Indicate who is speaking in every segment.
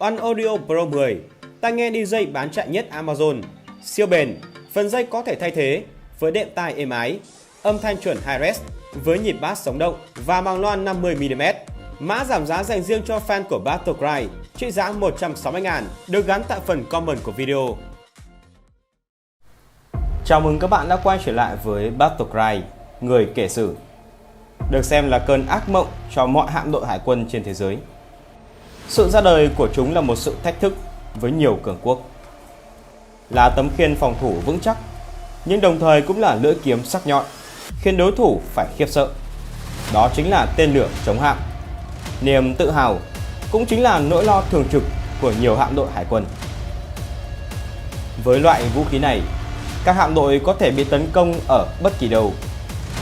Speaker 1: One Audio Pro 10, tai nghe DJ bán chạy nhất Amazon, siêu bền, phần dây có thể thay thế với đệm tai êm ái, âm thanh chuẩn Hi-Res với nhịp bass sống động và màng loa 50mm. Mã giảm giá dành riêng cho fan của Battlecry trị giá 160.000 được gắn tại phần comment của video. Chào mừng các bạn đã quay trở lại với Battlecry, người kể sử. Được xem là cơn ác mộng cho mọi hạm đội hải quân trên thế giới. Sự ra đời của chúng là một sự thách thức với nhiều cường quốc. Là tấm khiên phòng thủ vững chắc, nhưng đồng thời cũng là lưỡi kiếm sắc nhọn, khiến đối thủ phải khiếp sợ. Đó chính là tên lửa chống hạm. Niềm tự hào cũng chính là nỗi lo thường trực của nhiều hạm đội hải quân. Với loại vũ khí này, các hạm đội có thể bị tấn công ở bất kỳ đâu,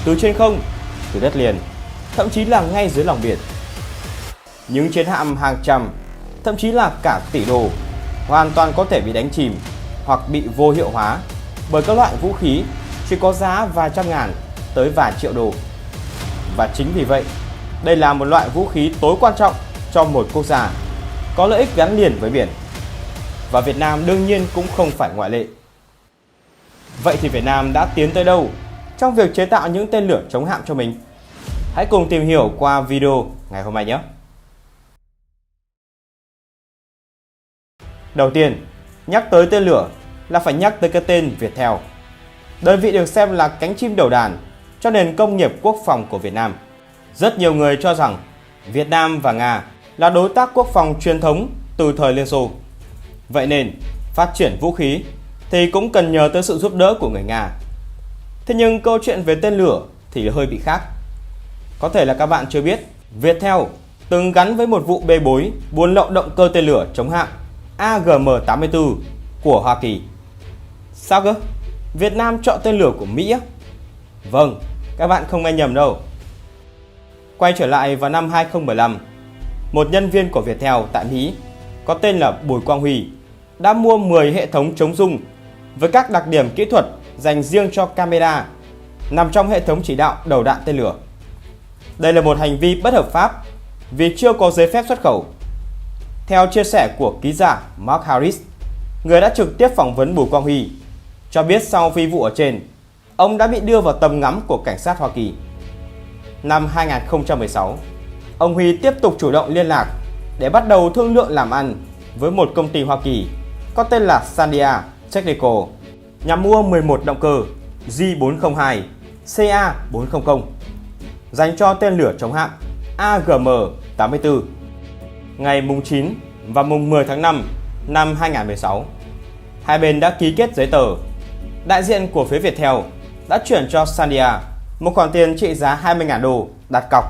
Speaker 1: từ trên không, từ đất liền, thậm chí là ngay dưới lòng biển. Những chiến hạm hàng trăm, thậm chí là cả tỷ đô hoàn toàn có thể bị đánh chìm hoặc bị vô hiệu hóa bởi các loại vũ khí chỉ có giá vài trăm ngàn tới vài triệu đô. Và chính vì vậy, đây là một loại vũ khí tối quan trọng cho một quốc gia có lợi ích gắn liền với biển. Và Việt Nam đương nhiên cũng không phải ngoại lệ. Vậy thì Việt Nam đã tiến tới đâu trong việc chế tạo những tên lửa chống hạm cho mình? Hãy cùng tìm hiểu qua video ngày hôm nay nhé! Đầu tiên, nhắc tới tên lửa là phải nhắc tới cái tên Viettel. Đơn vị được xem là cánh chim đầu đàn cho nền công nghiệp quốc phòng của Việt Nam. Rất nhiều người cho rằng Việt Nam và Nga là đối tác quốc phòng truyền thống từ thời Liên Xô. Vậy nên, phát triển vũ khí thì cũng cần nhờ tới sự giúp đỡ của người Nga. Thế nhưng câu chuyện về tên lửa thì hơi bị khác. Có thể là các bạn chưa biết, Viettel từng gắn với một vụ bê bối buôn lậu động cơ tên lửa chống hạm AGM-84 của Hoa Kỳ. Sao cơ? Việt Nam chọn tên lửa của Mỹ á? Vâng, các bạn không nghe nhầm đâu. Quay trở lại vào năm 2015, một nhân viên của Viettel tại Mỹ có tên là Bùi Quang Huy đã mua 10 hệ thống chống rung với các đặc điểm kỹ thuật dành riêng cho camera nằm trong hệ thống chỉ đạo đầu đạn tên lửa. Đây là một hành vi bất hợp pháp vì chưa có giấy phép xuất khẩu. Theo chia sẻ của ký giả Mark Harris, người đã trực tiếp phỏng vấn Bùi Quang Huy, cho biết sau phi vụ ở trên, ông đã bị đưa vào tầm ngắm của cảnh sát Hoa Kỳ. Năm 2016, ông Huy tiếp tục chủ động liên lạc để bắt đầu thương lượng làm ăn với một công ty Hoa Kỳ có tên là Sandia Technical nhằm mua 11 động cơ J402 CA400 dành cho tên lửa chống hạm AGM-84. Ngày mùng 9 và mùng 10 tháng 5 năm 2016, hai bên đã ký kết giấy tờ. Đại diện của phía Viettel đã chuyển cho Sandia một khoản tiền trị giá 20.000 đô đặt cọc,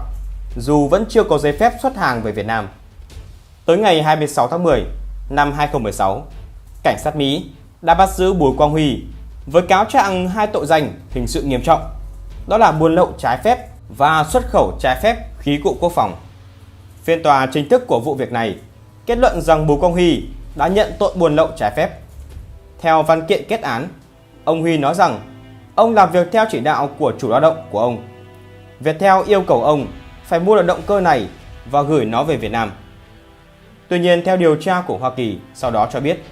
Speaker 1: dù vẫn chưa có giấy phép xuất hàng về Việt Nam. Tới ngày 26 tháng 10 năm 2016, cảnh sát Mỹ đã bắt giữ Bùi Quang Huy với cáo trạng hai tội danh hình sự nghiêm trọng, đó là buôn lậu trái phép và xuất khẩu trái phép khí cụ quốc phòng. Phiên tòa chính thức của vụ việc này kết luận rằng Bùi Quang Huy đã nhận tội buôn lậu trái phép. Theo văn kiện kết án, ông Huy nói rằng ông làm việc theo chỉ đạo của chủ lao động của ông. Viettel yêu cầu ông phải mua được động cơ này và gửi nó về Việt Nam. Tuy nhiên, theo điều tra của Hoa Kỳ sau đó cho biết,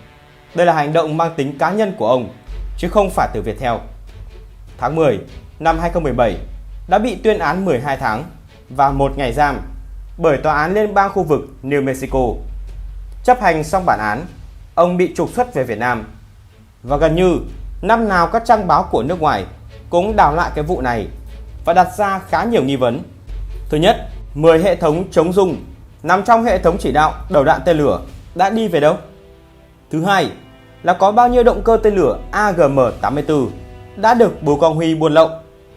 Speaker 1: đây là hành động mang tính cá nhân của ông, chứ không phải từ Viettel. Tháng 10 năm 2017 đã bị tuyên án 12 tháng và 1 ngày giam bởi Tòa án Liên bang khu vực New Mexico. Chấp hành xong bản án, ông bị trục xuất về Việt Nam. Và gần như năm nào các trang báo của nước ngoài cũng đào lại cái vụ này và đặt ra khá nhiều nghi vấn. Thứ nhất, 10 hệ thống chống rung nằm trong hệ thống chỉ đạo đầu đạn tên lửa đã đi về đâu? Thứ hai là có bao nhiêu động cơ tên lửa AGM-84 đã được Bùi Quang Huy buôn lậu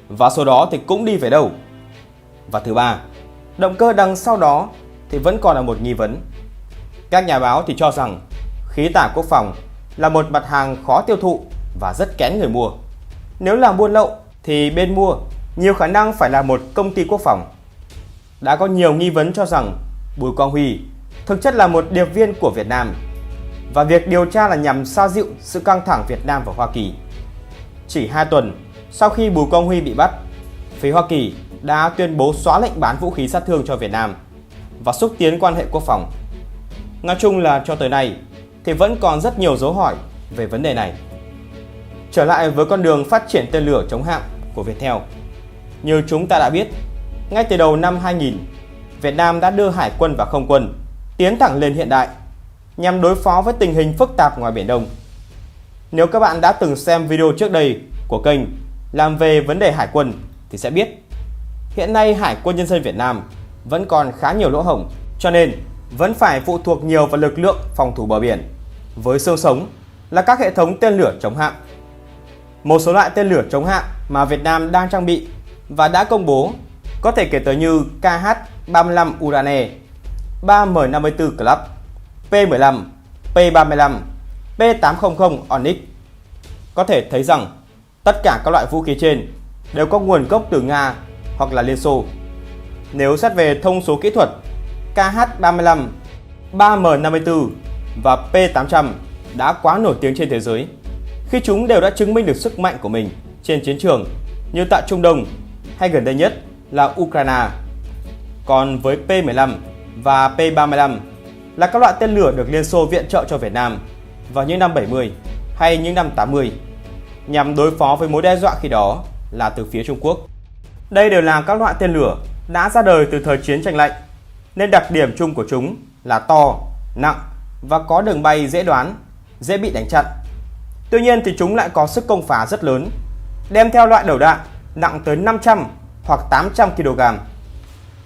Speaker 1: và số đó thì cũng đi về đâu? Và thứ ba, động cơ đằng sau đó thì vẫn còn là một nghi vấn. Các nhà báo thì cho rằng khí tải quốc phòng là một mặt hàng khó tiêu thụ và rất kén người mua. Nếu là buôn lậu thì bên mua nhiều khả năng phải là một công ty quốc phòng. Đã có nhiều nghi vấn cho rằng Bùi Quang Huy thực chất là một điệp viên của Việt Nam và việc điều tra là nhằm xoa dịu sự căng thẳng Việt Nam và Hoa Kỳ. Chỉ 2 tuần sau khi Bùi Quang Huy bị bắt, phía Hoa Kỳ đã tuyên bố xóa lệnh bán vũ khí sát thương cho Việt Nam và xúc tiến quan hệ quốc phòng. Nói chung là cho tới nay thì vẫn còn rất nhiều dấu hỏi về vấn đề này. Trở lại với con đường phát triển tên lửa chống hạm của Viettel. Như chúng ta đã biết, ngay từ đầu năm 2000, Việt Nam đã đưa hải quân và không quân tiến thẳng lên hiện đại nhằm đối phó với tình hình phức tạp ngoài Biển Đông. Nếu các bạn đã từng xem video trước đây của kênh làm về vấn đề hải quân thì sẽ biết hiện nay Hải quân Nhân dân Việt Nam vẫn còn khá nhiều lỗ hổng, cho nên vẫn phải phụ thuộc nhiều vào lực lượng phòng thủ bờ biển, với xương sống là các hệ thống tên lửa chống hạm. Một số loại tên lửa chống hạm mà Việt Nam đang trang bị và đã công bố có thể kể tới như KH-35 Urane, 3M54 Club, P-15, P-35, P-800 Onyx. Có thể thấy rằng tất cả các loại vũ khí trên đều có nguồn gốc từ Nga hoặc là Liên Xô. Nếu xét về thông số kỹ thuật, KH-35, 3M54 và P-800 đã quá nổi tiếng trên thế giới khi chúng đều đã chứng minh được sức mạnh của mình trên chiến trường như tại Trung Đông hay gần đây nhất là Ukraine. Còn với P-15 và P-35 là các loại tên lửa được Liên Xô viện trợ cho Việt Nam vào những năm 70 hay những năm 80 nhằm đối phó với mối đe dọa khi đó là từ phía Trung Quốc. Đây đều là các loại tên lửa đã ra đời từ thời chiến tranh lạnh, nên đặc điểm chung của chúng là to, nặng và có đường bay dễ đoán, dễ bị đánh chặn. Tuy nhiên thì chúng lại có sức công phá rất lớn, đem theo loại đầu đạn nặng tới 500 hoặc 800 kg,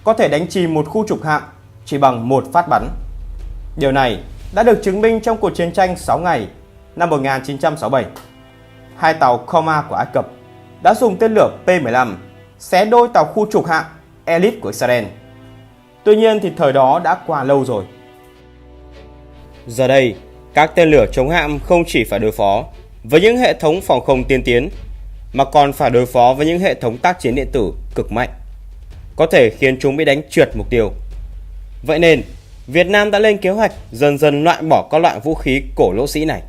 Speaker 1: có thể đánh chìm một khu trục hạm chỉ bằng một phát bắn. Điều này đã được chứng minh trong cuộc chiến tranh 6 ngày năm 1967. Hai tàu Comar của Ai Cập đã dùng tên lửa P-15 xé đôi tàu khu trục hạm Elite của Israel. Tuy nhiên thì thời đó đã qua lâu rồi. Giờ đây, các tên lửa chống hạm không chỉ phải đối phó với những hệ thống phòng không tiên tiến, mà còn phải đối phó với những hệ thống tác chiến điện tử cực mạnh, có thể khiến chúng bị đánh trượt mục tiêu. Vậy nên, Việt Nam đã lên kế hoạch dần dần loại bỏ các loại vũ khí cổ lỗ sĩ này.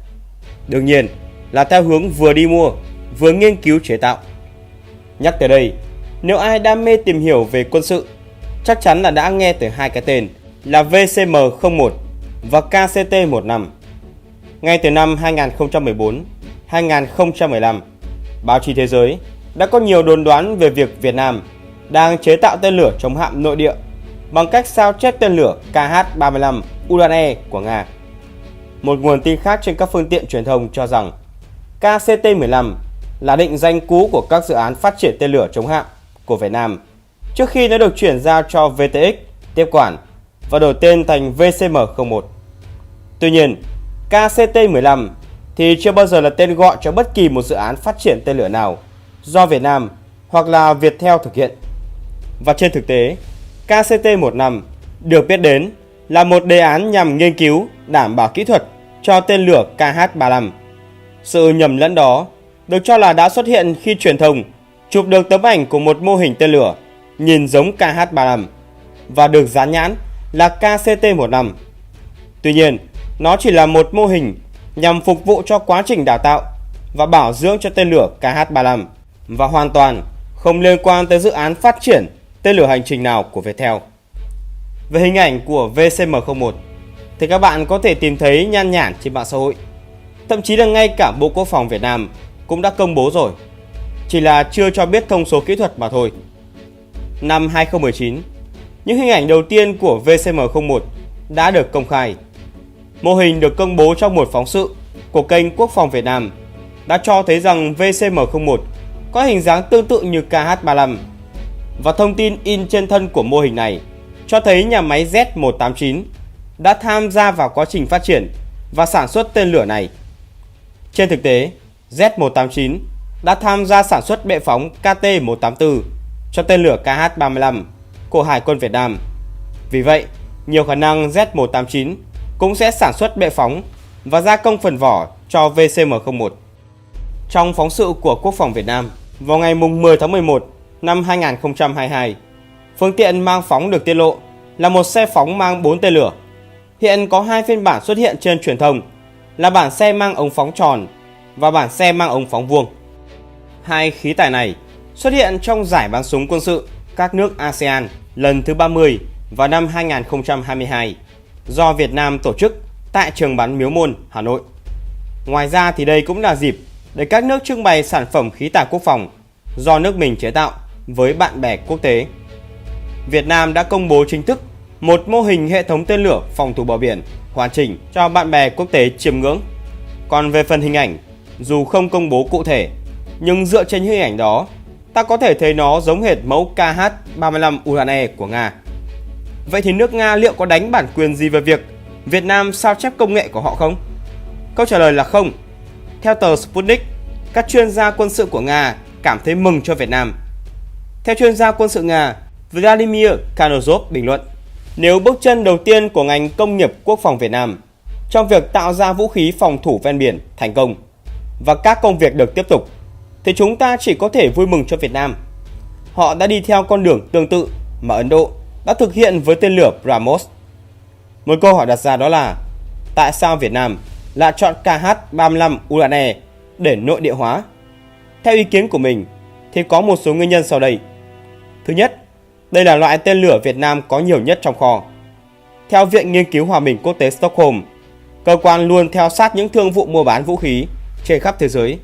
Speaker 1: Đương nhiên là theo hướng vừa đi mua, vừa nghiên cứu chế tạo. Nhắc tới đây, nếu ai đam mê tìm hiểu về quân sự, chắc chắn là đã nghe tới hai cái tên là VCM-01 và KCT-15. Ngay từ năm 2014-2015, báo chí thế giới đã có nhiều đồn đoán về việc Việt Nam đang chế tạo tên lửa chống hạm nội địa bằng cách sao chép tên lửa KH-35 Urane của Nga. Một nguồn tin khác trên các phương tiện truyền thông cho rằng KCT-15 là định danh cũ của các dự án phát triển tên lửa chống hạm của Việt Nam trước khi nó được chuyển giao cho VTX tiếp quản và đổi tên thành VCM-01. Tuy nhiên, KCT-15 thì chưa bao giờ là tên gọi cho bất kỳ một dự án phát triển tên lửa nào do Việt Nam hoặc là Viettel thực hiện. Và trên thực tế, KCT-15 được biết đến là một đề án nhằm nghiên cứu đảm bảo kỹ thuật cho tên lửa KH-35. Sự nhầm lẫn đó được cho là đã xuất hiện khi truyền thông chụp được tấm ảnh của một mô hình tên lửa nhìn giống KH-35 và được dán nhãn là KCT-15. Tuy nhiên, nó chỉ là một mô hình nhằm phục vụ cho quá trình đào tạo và bảo dưỡng cho tên lửa KH-35 và hoàn toàn không liên quan tới dự án phát triển tên lửa hành trình nào của Viettel. Về hình ảnh của VCM-01 thì các bạn có thể tìm thấy nhan nhản trên mạng xã hội. Thậm chí là ngay cả Bộ Quốc phòng Việt Nam cũng đã công bố rồi, chỉ là chưa cho biết thông số kỹ thuật mà thôi. Năm 2019, những hình ảnh đầu tiên của VCM-01 đã được công khai. Mô hình được công bố trong một phóng sự của kênh Quốc phòng Việt Nam đã cho thấy rằng VCM-01 có hình dáng tương tự như KH-35 và thông tin in trên thân của mô hình này cho thấy nhà máy Z189 đã tham gia vào quá trình phát triển và sản xuất tên lửa này. Trên thực tế, Z189 đã tham gia sản xuất bệ phóng KT-184 cho tên lửa KH-35 của Hải quân Việt Nam. Vì vậy, nhiều khả năng Z189 cũng sẽ sản xuất bệ phóng và gia công phần vỏ cho VCM-01. Trong phóng sự của Quốc phòng Việt Nam, vào ngày 10 tháng 11 năm 2022, phương tiện mang phóng được tiết lộ là một xe phóng mang 4 tên lửa. Hiện có hai phiên bản xuất hiện trên truyền thông là bản xe mang ống phóng tròn và bản xe mang ống phóng vuông. Hai khí tài này xuất hiện trong giải bắn súng quân sự các nước ASEAN lần thứ 30 vào năm 2022. do Việt Nam tổ chức tại trường bắn Miếu Môn, Hà Nội. Ngoài ra thì đây cũng là dịp để các nước trưng bày sản phẩm khí tài quốc phòng do nước mình chế tạo với bạn bè quốc tế. Việt Nam đã công bố chính thức một mô hình hệ thống tên lửa phòng thủ bờ biển hoàn chỉnh cho bạn bè quốc tế chiêm ngưỡng. Còn về phần hình ảnh, dù không công bố cụ thể, nhưng dựa trên hình ảnh đó, ta có thể thấy nó giống hệt mẫu KH-35 Urane của Nga. Vậy thì nước Nga liệu có đánh bản quyền gì về việc Việt Nam sao chép công nghệ của họ không? Câu trả lời là không. Theo tờ Sputnik, các chuyên gia quân sự của Nga cảm thấy mừng cho Việt Nam. Theo chuyên gia quân sự Nga, Vladimir Kanozov bình luận, nếu bước chân đầu tiên của ngành công nghiệp quốc phòng Việt Nam trong việc tạo ra vũ khí phòng thủ ven biển thành công và các công việc được tiếp tục, thì chúng ta chỉ có thể vui mừng cho Việt Nam. Họ đã đi theo con đường tương tự mà Ấn Độ đã thực hiện với tên lửa BrahMos. Một câu hỏi đặt ra đó là tại sao Việt Nam lại chọn KH-35 Urane để nội địa hóa? Theo ý kiến của mình thì có một số nguyên nhân sau đây. Thứ nhất, đây là loại tên lửa Việt Nam có nhiều nhất trong kho. Theo Viện Nghiên cứu Hòa bình Quốc tế Stockholm, cơ quan luôn theo sát những thương vụ mua bán vũ khí trên khắp thế giới,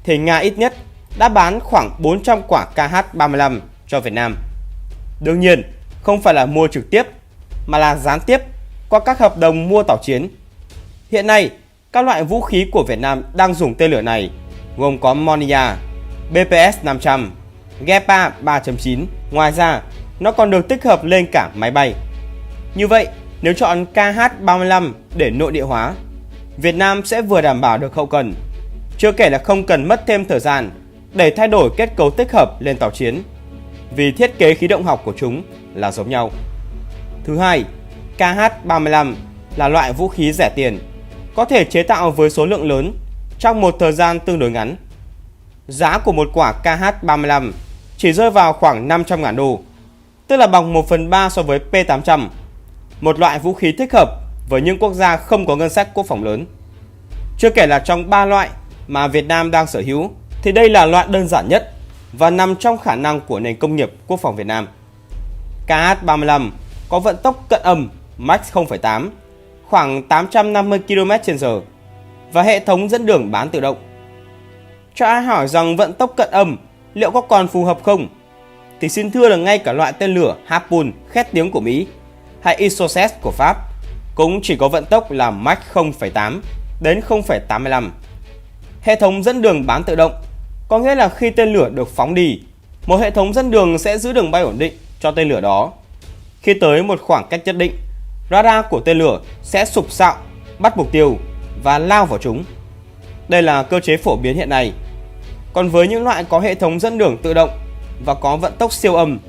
Speaker 1: thì Nga ít nhất đã bán khoảng 400 quả KH-35 cho Việt Nam. Đương nhiên, không phải là mua trực tiếp, mà là gián tiếp qua các hợp đồng mua tàu chiến. Hiện nay, các loại vũ khí của Việt Nam đang dùng tên lửa này gồm có Monia, BPS-500, Gepard 3.9. Ngoài ra, nó còn được tích hợp lên cả máy bay. Như vậy, nếu chọn KH-35 để nội địa hóa, Việt Nam sẽ vừa đảm bảo được hậu cần, chưa kể là không cần mất thêm thời gian để thay đổi kết cấu tích hợp lên tàu chiến, vì thiết kế khí động học của chúng là giống nhau. Thứ hai, KH-35 là loại vũ khí rẻ tiền, có thể chế tạo với số lượng lớn trong một thời gian tương đối ngắn. Giá của một quả KH-35 chỉ rơi vào khoảng 500.000 đô, tức là bằng 1/3 so với P800, một loại vũ khí thích hợp với những quốc gia không có ngân sách quốc phòng lớn. Chưa kể là trong 3 loại mà Việt Nam đang sở hữu, thì đây là loại đơn giản nhất và nằm trong khả năng của nền công nghiệp quốc phòng Việt Nam. KH-35 có vận tốc cận âm Mach 0,8, khoảng 850 km/h và hệ thống dẫn đường bán tự động. Cho ai hỏi rằng vận tốc cận âm liệu có còn phù hợp không, thì xin thưa là ngay cả loại tên lửa Harpoon khét tiếng của Mỹ hay Isocet của Pháp cũng chỉ có vận tốc là Mach 0,8 đến 0,85. Hệ thống dẫn đường bán tự động có nghĩa là khi tên lửa được phóng đi, một hệ thống dẫn đường sẽ giữ đường bay ổn định cho tên lửa đó. Khi tới một khoảng cách nhất định, radar của tên lửa sẽ sục sạo, bắt mục tiêu và lao vào chúng. Đây là cơ chế phổ biến hiện nay. Còn với những loại có hệ thống dẫn đường tự động và có vận tốc siêu âm,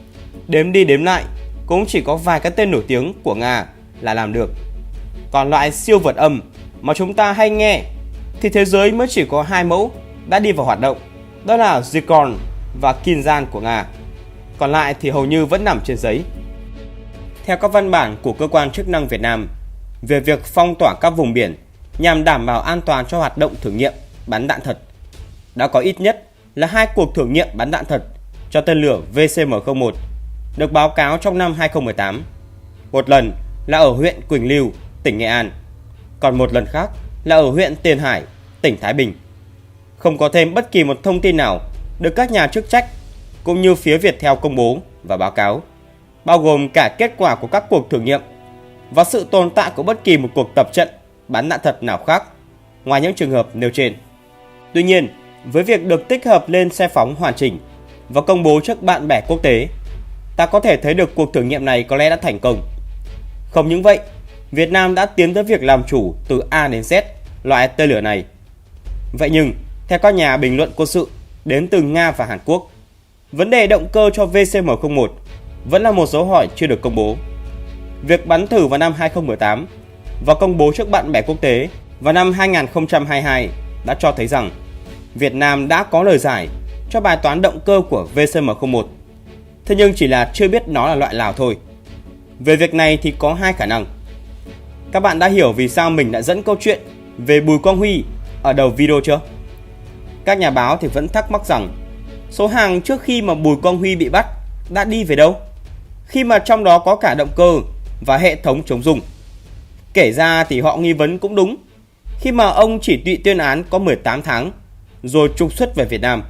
Speaker 1: đếm đi đếm lại cũng chỉ có vài cái tên nổi tiếng của Nga là làm được. Còn loại siêu vượt âm mà chúng ta hay nghe thì thế giới mới chỉ có 2 mẫu đã đi vào hoạt động, đó là Zircon và Kinzhan của Nga. Còn lại thì hầu như vẫn nằm trên giấy. Theo các văn bản của cơ quan chức năng Việt Nam về việc phong tỏa các vùng biển nhằm đảm bảo an toàn cho hoạt động thử nghiệm bắn đạn thật, đã có ít nhất là 2 cuộc thử nghiệm bắn đạn thật cho tên lửa VCM-01 được báo cáo trong năm 2018. Một lần là ở huyện Quỳnh Lưu, tỉnh Nghệ An, còn một lần khác là ở huyện Tiền Hải, tỉnh Thái Bình. Không có thêm bất kỳ một thông tin nào được các nhà chức trách cũng như phía Viettel công bố và báo cáo, bao gồm cả kết quả của các cuộc thử nghiệm và sự tồn tại của bất kỳ một cuộc tập trận bắn đạn thật nào khác ngoài những trường hợp nêu trên. Tuy nhiên, với việc được tích hợp lên xe phóng hoàn chỉnh và công bố trước bạn bè quốc tế, ta có thể thấy được cuộc thử nghiệm này có lẽ đã thành công. Không những vậy, Việt Nam đã tiến tới việc làm chủ từ A đến Z loại tên lửa này. Vậy nhưng, theo các nhà bình luận quân sự đến từ Nga và Hàn Quốc, vấn đề động cơ cho VCM-01 vẫn là một dấu hỏi chưa được công bố. Việc bắn thử vào năm 2018 và công bố trước bạn bè quốc tế vào năm 2022 đã cho thấy rằng Việt Nam đã có lời giải cho bài toán động cơ của VCM-01. Thế nhưng chỉ là chưa biết nó là loại nào thôi. Về việc này thì có 2 khả năng. Các bạn đã hiểu vì sao mình đã dẫn câu chuyện về Bùi Quang Huy ở đầu video chưa? Các nhà báo thì vẫn thắc mắc rằng số hàng trước khi mà Bùi Quang Huy bị bắt đã đi về đâu, khi mà trong đó có cả động cơ và hệ thống chống rung. Kể ra thì họ nghi vấn cũng đúng, khi mà ông chỉ bị tuyên án có 18 tháng rồi trục xuất về Việt Nam.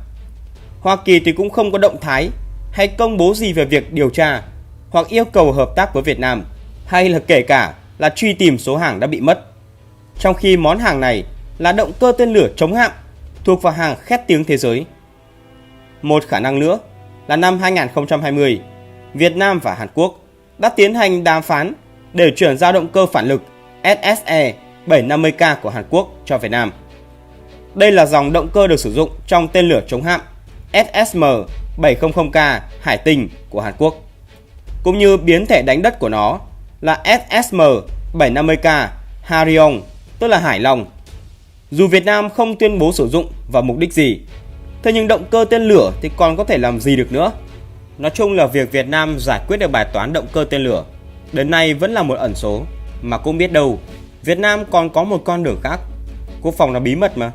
Speaker 1: Hoa Kỳ thì cũng không có động thái hay công bố gì về việc điều tra hoặc yêu cầu hợp tác với Việt Nam, hay là kể cả là truy tìm số hàng đã bị mất. Trong khi món hàng này là động cơ tên lửa chống hạm thuộc vào hàng khét tiếng thế giới. Một khả năng nữa là năm 2020, Việt Nam và Hàn Quốc đã tiến hành đàm phán để chuyển giao động cơ phản lực SSE 750K của Hàn Quốc cho Việt Nam. Đây là dòng động cơ được sử dụng trong tên lửa chống hạm SSM 700K Hải Tinh của Hàn Quốc, cũng như biến thể đánh đất của nó là SSM 750K Hariong, tức là Hải Long. Dù Việt Nam không tuyên bố sử dụng vào mục đích gì, thế nhưng động cơ tên lửa thì còn có thể làm gì được nữa. Nói chung là việc Việt Nam giải quyết được bài toán động cơ tên lửa đến nay vẫn là một ẩn số, mà cũng biết đâu Việt Nam còn có một con đường khác. Quốc phòng là bí mật mà.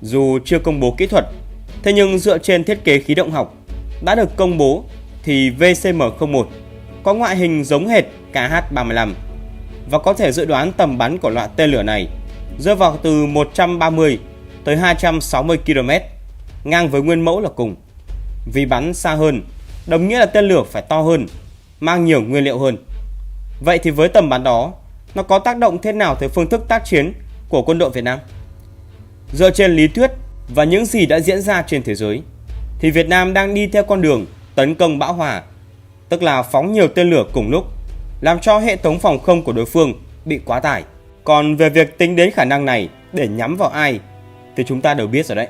Speaker 1: Dù chưa công bố kỹ thuật, thế nhưng dựa trên thiết kế khí động học đã được công bố thì VCM-01 có ngoại hình giống hệt KH-35 và có thể dự đoán tầm bắn của loại tên lửa này rơi vào từ 130 tới 260 km, ngang với nguyên mẫu là cùng. Vì bắn xa hơn, đồng nghĩa là tên lửa phải to hơn, mang nhiều nguyên liệu hơn. Vậy thì với tầm bắn đó, nó có tác động thế nào tới phương thức tác chiến của quân đội Việt Nam? Dựa trên lý thuyết và những gì đã diễn ra trên thế giới, thì Việt Nam đang đi theo con đường tấn công bão hòa, tức là phóng nhiều tên lửa cùng lúc, làm cho hệ thống phòng không của đối phương bị quá tải. Còn về việc tính đến khả năng này để nhắm vào ai thì chúng ta đều biết rồi đấy.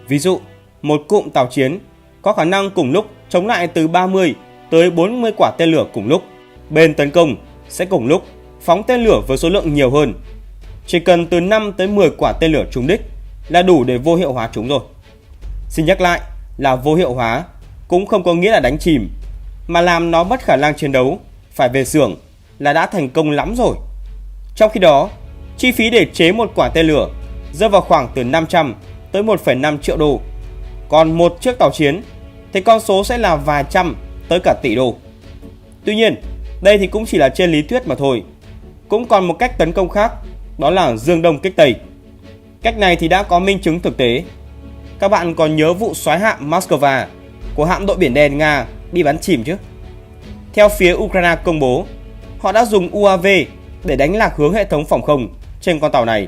Speaker 1: Ví dụ, một cụm tàu chiến có khả năng cùng lúc chống lại từ 30 tới 40 quả tên lửa cùng lúc. Bên tấn công sẽ cùng lúc phóng tên lửa với số lượng nhiều hơn. Chỉ cần từ 5 tới 10 quả tên lửa trúng đích là đủ để vô hiệu hóa chúng rồi. Xin nhắc lại là vô hiệu hóa cũng không có nghĩa là đánh chìm, mà làm nó mất khả năng chiến đấu, phải về xưởng là đã thành công lắm rồi. Trong khi đó, chi phí để chế một quả tên lửa rơi vào khoảng từ 500 tới 1,5 triệu đô. Còn một chiếc tàu chiến thì con số sẽ là vài trăm tới cả tỷ đô. Tuy nhiên, đây thì cũng chỉ là trên lý thuyết mà thôi. Cũng còn một cách tấn công khác, đó là dương đông kích tây. Cách này thì đã có minh chứng thực tế. Các bạn còn nhớ vụ soái hạm Moscow của hạm đội Biển Đen Nga bị bắn chìm chứ? Theo phía Ukraine công bố, họ đã dùng UAV để đánh lạc hướng hệ thống phòng không trên con tàu này,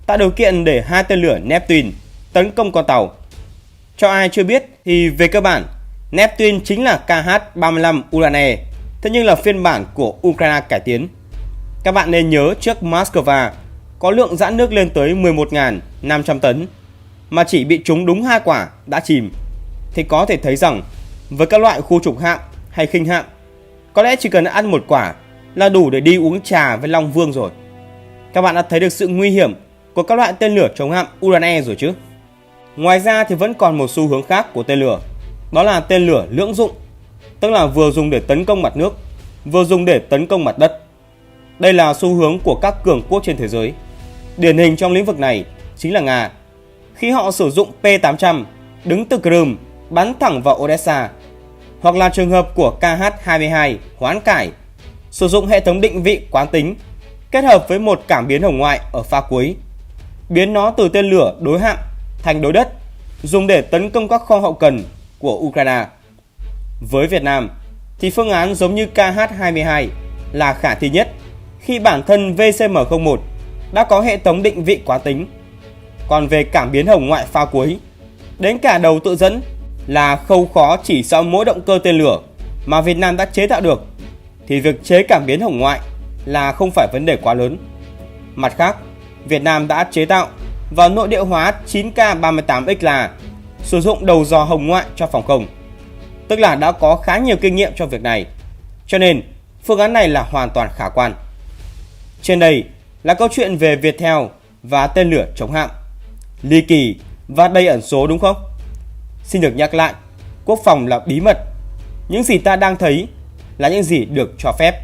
Speaker 1: tạo điều kiện để 2 tên lửa Neptune tấn công con tàu. Cho ai chưa biết thì về cơ bản, Neptune chính là KH-35 Urane, thế nhưng là phiên bản của Ukraine cải tiến. Các bạn nên nhớ trước Moscow có lượng dã nước lên tới 11.500 tấn, mà chỉ bị trúng đúng 2 quả đã chìm, thì có thể thấy rằng với các loại khu trục hạm hay khinh hạm, có lẽ chỉ cần ăn một quả là đủ để đi uống trà với Long Vương rồi. Các bạn đã thấy được sự nguy hiểm của các loại tên lửa chống hạm Urane rồi chứ? Ngoài ra thì vẫn còn một xu hướng khác của tên lửa, đó là tên lửa lưỡng dụng, tức là vừa dùng để tấn công mặt nước, vừa dùng để tấn công mặt đất. Đây là xu hướng của các cường quốc trên thế giới. Điển hình trong lĩnh vực này chính là Nga, khi họ sử dụng P-800 đứng từ Crimea bắn thẳng vào Odessa, hoặc là trường hợp của KH-22 hoán cải, sử dụng hệ thống định vị quán tính kết hợp với một cảm biến hồng ngoại ở pha cuối, biến nó từ tên lửa đối hạm thành đối đất, dùng để tấn công các kho hậu cần của Ukraine. Với Việt Nam thì phương án giống như KH-22 là khả thi nhất, khi bản thân VCM-01 đã có hệ thống định vị quán tính. Còn về cảm biến hồng ngoại pha cuối, đến cả đầu tự dẫn là khâu khó chỉ sau mỗi động cơ tên lửa mà Việt Nam đã chế tạo được, thì việc chế cảm biến hồng ngoại là không phải vấn đề quá lớn. Mặt khác, Việt Nam đã chế tạo và nội địa hóa 9K38X sử dụng đầu dò hồng ngoại cho phòng không, tức là đã có khá nhiều kinh nghiệm trong việc này, cho nên phương án này là hoàn toàn khả quan. Trên đây là câu chuyện về Viettel và tên lửa chống hạm, ly kỳ và đầy ẩn số đúng không? Xin được nhắc lại, quốc phòng là bí mật. Những gì ta đang thấy là những gì được cho phép.